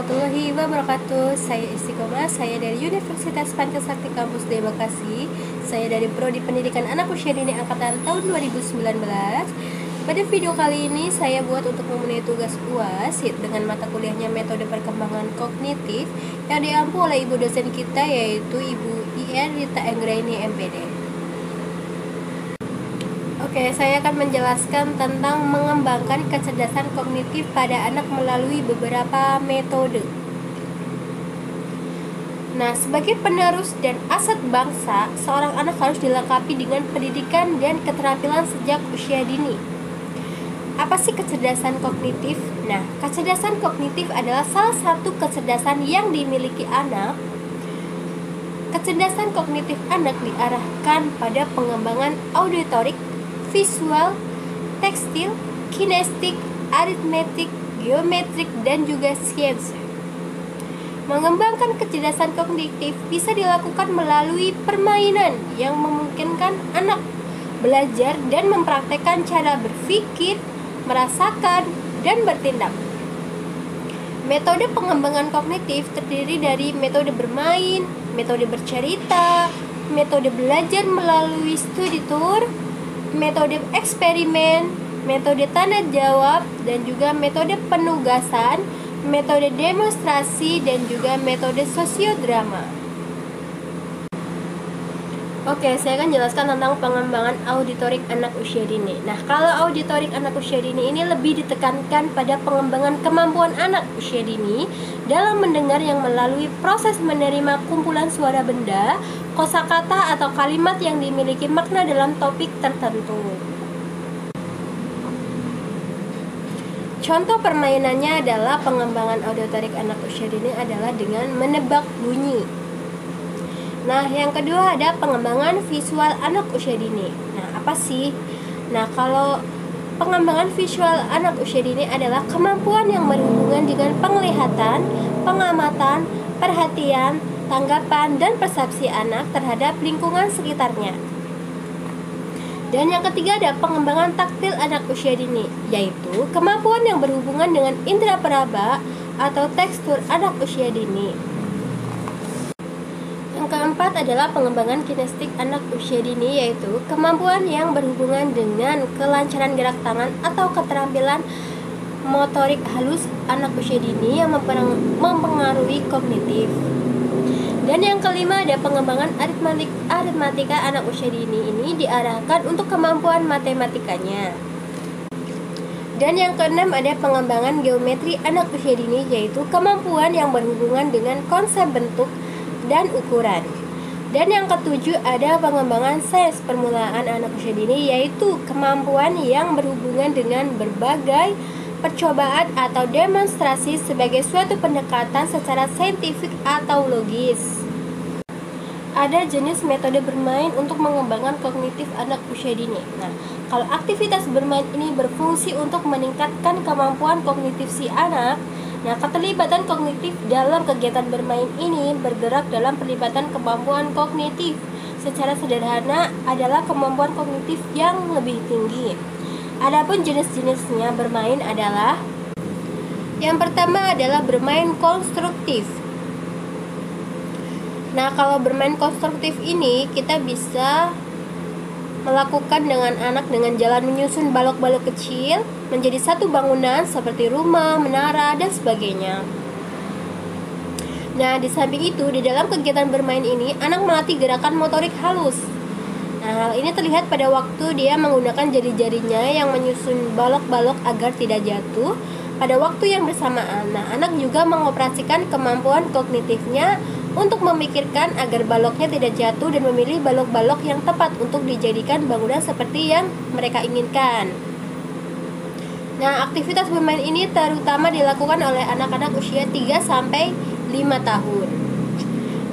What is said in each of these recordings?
warahmatullahi wabarakatuh. Saya Istiqomah, saya dari Universitas Pancasakti Kampus D Bekasi. Saya dari Prodi Pendidikan Anak Usia Dini angkatan tahun 2019. Pada video kali ini saya buat untuk memenuhi tugas UAS dengan mata kuliahnya metode perkembangan kognitif yang diampu oleh ibu dosen kita, yaitu Ibu IR Rita Anggraini MPD. Oke, saya akan menjelaskan tentang mengembangkan kecerdasan kognitif pada anak melalui beberapa metode. Nah, sebagai penerus dan aset bangsa, seorang anak harus dilengkapi dengan pendidikan dan keterampilan sejak usia dini. Apa sih kecerdasan kognitif? Nah, kecerdasan kognitif adalah salah satu kecerdasan yang dimiliki anak. Kecerdasan kognitif anak diarahkan pada pengembangan auditorik, visual, tekstil, kinestik, aritmetik, geometrik, dan juga sains. Mengembangkan kecerdasan kognitif bisa dilakukan melalui permainan yang memungkinkan anak belajar dan mempraktekkan cara berpikir, merasakan, dan bertindak. Metode pengembangan kognitif terdiri dari metode bermain, metode bercerita, metode belajar melalui studi tour, metode eksperimen, metode tanda jawab, dan juga metode penugasan, metode demonstrasi, dan juga metode sosiodrama. Oke, saya akan jelaskan tentang pengembangan auditorik anak usia dini. Nah, kalau auditorik anak usia dini ini lebih ditekankan pada pengembangan kemampuan anak usia dini dalam mendengar yang melalui proses menerima kumpulan suara benda, kosakata atau kalimat yang dimiliki makna dalam topik tertentu. Contoh permainannya adalah pengembangan auditorik anak usia dini adalah dengan menebak bunyi. Nah, yang kedua ada pengembangan visual anak usia dini. Nah, apa sih? Nah, kalau pengembangan visual anak usia dini adalah kemampuan yang berhubungan dengan penglihatan, pengamatan, perhatian, tanggapan, dan persepsi anak terhadap lingkungan sekitarnya. Dan yang ketiga ada pengembangan taktil anak usia dini, yaitu kemampuan yang berhubungan dengan indera peraba atau tekstur anak usia dini. Yang keempat adalah pengembangan kinestik anak usia dini, yaitu kemampuan yang berhubungan dengan kelancaran gerak tangan atau keterampilan motorik halus anak usia dini yang mempengaruhi kognitif. Dan yang kelima ada pengembangan aritmatika anak usia dini, ini diarahkan untuk kemampuan matematikanya. Dan yang keenam ada pengembangan geometri anak usia dini, yaitu kemampuan yang berhubungan dengan konsep bentuk dan ukuran. Dan yang ketujuh ada pengembangan sains permulaan anak usia dini, yaitu kemampuan yang berhubungan dengan berbagai percobaan atau demonstrasi sebagai suatu pendekatan secara saintifik atau logis. Ada jenis metode bermain untuk mengembangkan kognitif anak usia dini. Nah, kalau aktivitas bermain ini berfungsi untuk meningkatkan kemampuan kognitif si anak. Nah, keterlibatan kognitif dalam kegiatan bermain ini bergerak dalam perlibatan kemampuan kognitif. Secara sederhana adalah kemampuan kognitif yang lebih tinggi. Adapun jenis-jenisnya bermain adalah yang pertama adalah bermain konstruktif. Nah, kalau bermain konstruktif ini kita bisa melakukan dengan anak dengan jalan menyusun balok-balok kecil menjadi satu bangunan seperti rumah, menara, dan sebagainya. Nah, di samping itu, di dalam kegiatan bermain ini anak melatih gerakan motorik halus. Nah, hal ini terlihat pada waktu dia menggunakan jari-jarinya yang menyusun balok-balok agar tidak jatuh pada waktu yang bersamaan. Nah, anak juga mengoperasikan kemampuan kognitifnya untuk memikirkan agar baloknya tidak jatuh dan memilih balok-balok yang tepat untuk dijadikan bangunan seperti yang mereka inginkan. Nah, aktivitas bermain ini terutama dilakukan oleh anak-anak usia 3-5 tahun.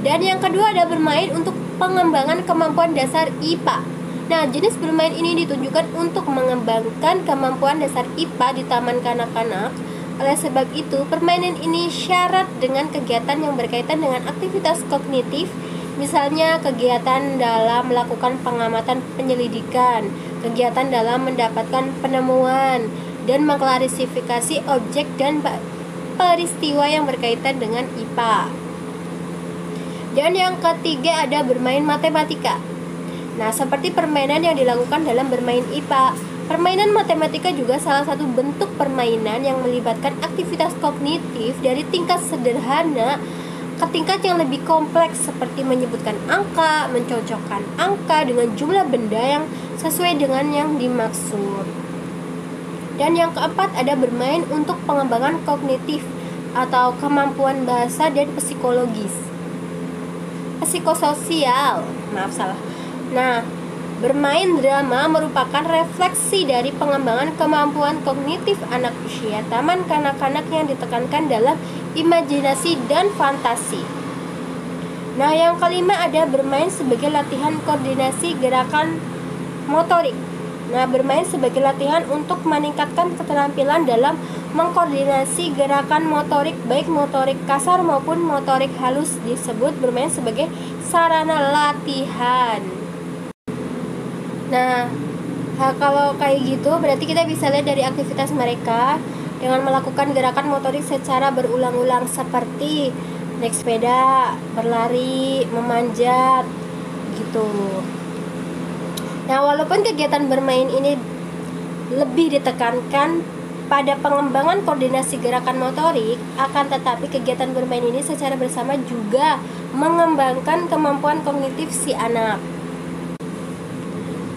Dan yang kedua ada bermain untuk pengembangan kemampuan dasar IPA. Nah, jenis bermain ini ditujukan untuk mengembangkan kemampuan dasar IPA di taman kanak-kanak. Oleh sebab itu, permainan ini syarat dengan kegiatan yang berkaitan dengan aktivitas kognitif, misalnya kegiatan dalam melakukan pengamatan penyelidikan, kegiatan dalam mendapatkan penemuan, dan mengklarifikasi objek dan peristiwa yang berkaitan dengan IPA. Dan yang ketiga ada bermain matematika. Nah, seperti permainan yang dilakukan dalam bermain IPA, permainan matematika juga salah satu bentuk permainan yang melibatkan aktivitas kognitif dari tingkat sederhana ke tingkat yang lebih kompleks, seperti menyebutkan angka, mencocokkan angka dengan jumlah benda yang sesuai dengan yang dimaksud. Dan yang keempat ada bermain untuk pengembangan kognitif atau kemampuan bahasa dan psikososial. Nah, bermain drama merupakan refleksi dari pengembangan kemampuan kognitif anak usia taman kanak-kanak yang ditekankan dalam imajinasi dan fantasi. Nah, yang kelima ada bermain sebagai latihan koordinasi gerakan motorik. Nah, bermain sebagai latihan untuk meningkatkan keterampilan dalam mengkoordinasi gerakan motorik, baik motorik kasar maupun motorik halus, disebut bermain sebagai sarana latihan. Nah, kalau kayak gitu berarti kita bisa lihat dari aktivitas mereka dengan melakukan gerakan motorik secara berulang-ulang seperti naik sepeda, berlari, memanjat gitu. Nah, walaupun kegiatan bermain ini lebih ditekankan pada pengembangan koordinasi gerakan motorik, akan tetapi kegiatan bermain ini secara bersama juga mengembangkan kemampuan kognitif si anak.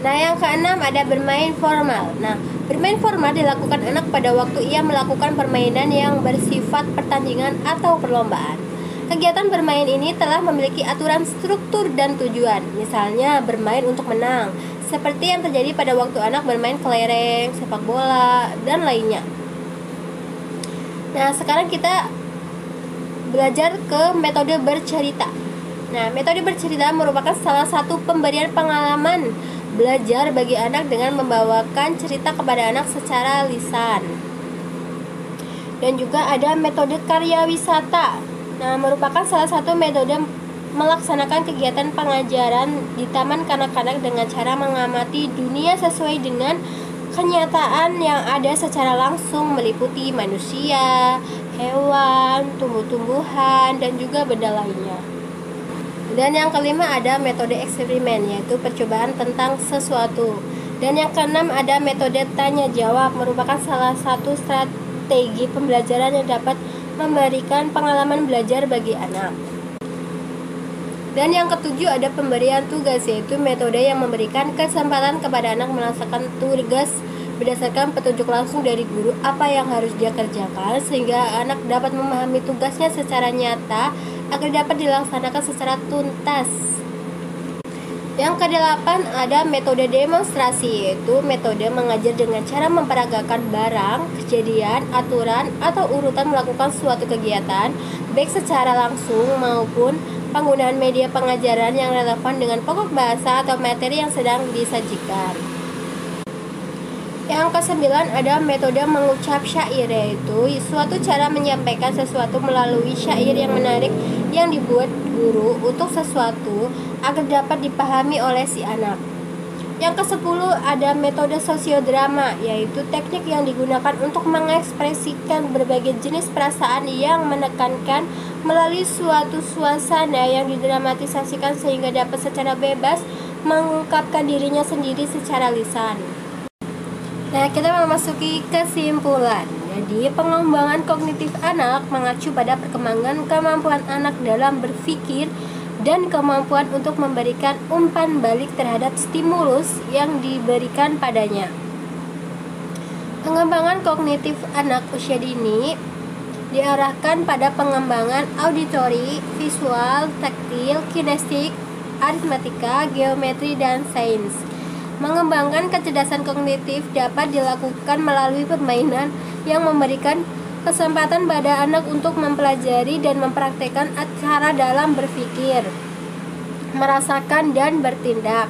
Nah, yang keenam ada bermain formal. Nah, bermain formal dilakukan anak pada waktu ia melakukan permainan yang bersifat pertandingan atau perlombaan. Kegiatan bermain ini telah memiliki aturan, struktur, dan tujuan. Misalnya bermain untuk menang, seperti yang terjadi pada waktu anak bermain kelereng, sepak bola, dan lainnya. Nah, sekarang kita belajar ke metode bercerita. Nah, metode bercerita merupakan salah satu pemberian pengalaman belajar bagi anak dengan membawakan cerita kepada anak secara lisan. Dan juga ada metode karya wisata. Nah, merupakan salah satu metode melaksanakan kegiatan pengajaran di taman kanak-kanak dengan cara mengamati dunia sesuai dengan kenyataan yang ada secara langsung, meliputi manusia, hewan, tumbuh-tumbuhan, dan juga benda lainnya. Dan yang kelima ada metode eksperimen, yaitu percobaan tentang sesuatu. Dan yang keenam ada metode tanya jawab, merupakan salah satu strategi pembelajaran yang dapat memberikan pengalaman belajar bagi anak. Dan yang ketujuh ada pemberian tugas, yaitu metode yang memberikan kesempatan kepada anak melaksanakan tugas berdasarkan petunjuk langsung dari guru apa yang harus dia kerjakan, sehingga anak dapat memahami tugasnya secara nyata agar dapat dilaksanakan secara tuntas. Yang kedelapan ada metode demonstrasi, yaitu metode mengajar dengan cara memperagakan barang, kejadian, aturan, atau urutan melakukan suatu kegiatan, baik secara langsung maupun penggunaan media pengajaran yang relevan dengan pokok bahasa atau materi yang sedang disajikan. Yang kesembilan ada metode mengucap syair, yaitu suatu cara menyampaikan sesuatu melalui syair yang menarik yang dibuat guru untuk sesuatu agar dapat dipahami oleh si anak. Yang kesepuluh ada metode sosiodrama, yaitu teknik yang digunakan untuk mengekspresikan berbagai jenis perasaan yang menekankan melalui suatu suasana yang didramatisasikan sehingga dapat secara bebas mengungkapkan dirinya sendiri secara lisan. Nah, kita memasuki kesimpulan. Jadi, pengembangan kognitif anak mengacu pada perkembangan kemampuan anak dalam berpikir dan kemampuan untuk memberikan umpan balik terhadap stimulus yang diberikan padanya. Pengembangan kognitif anak usia dini diarahkan pada pengembangan auditori, visual, taktil, kinestik, aritmatika, geometri, dan sains. Mengembangkan kecerdasan kognitif dapat dilakukan melalui permainan yang memberikan kesempatan pada anak untuk mempelajari dan mempraktekkan cara dalam berpikir, merasakan, dan bertindak.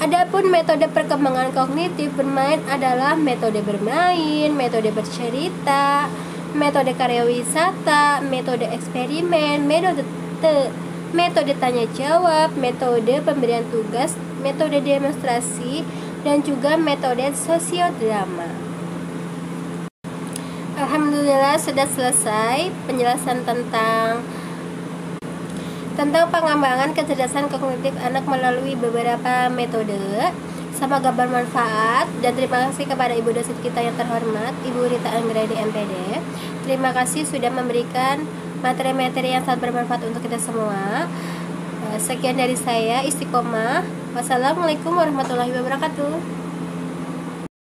Adapun metode perkembangan kognitif bermain adalah metode bermain, metode bercerita, metode karya wisata, metode eksperimen, metode tanya jawab, metode pemberian tugas, metode demonstrasi, dan juga metode sosiodrama. Alhamdulillah sudah selesai penjelasan tentang pengembangan kecerdasan kognitif anak melalui beberapa metode. Semoga bermanfaat dan terima kasih kepada ibu dosen kita yang terhormat, Ibu Rita Anggraini MPD. Terima kasih sudah memberikan materi-materi yang sangat bermanfaat untuk kita semua. Sekian dari saya, Istiqomah. Wassalamualaikum warahmatullahi wabarakatuh.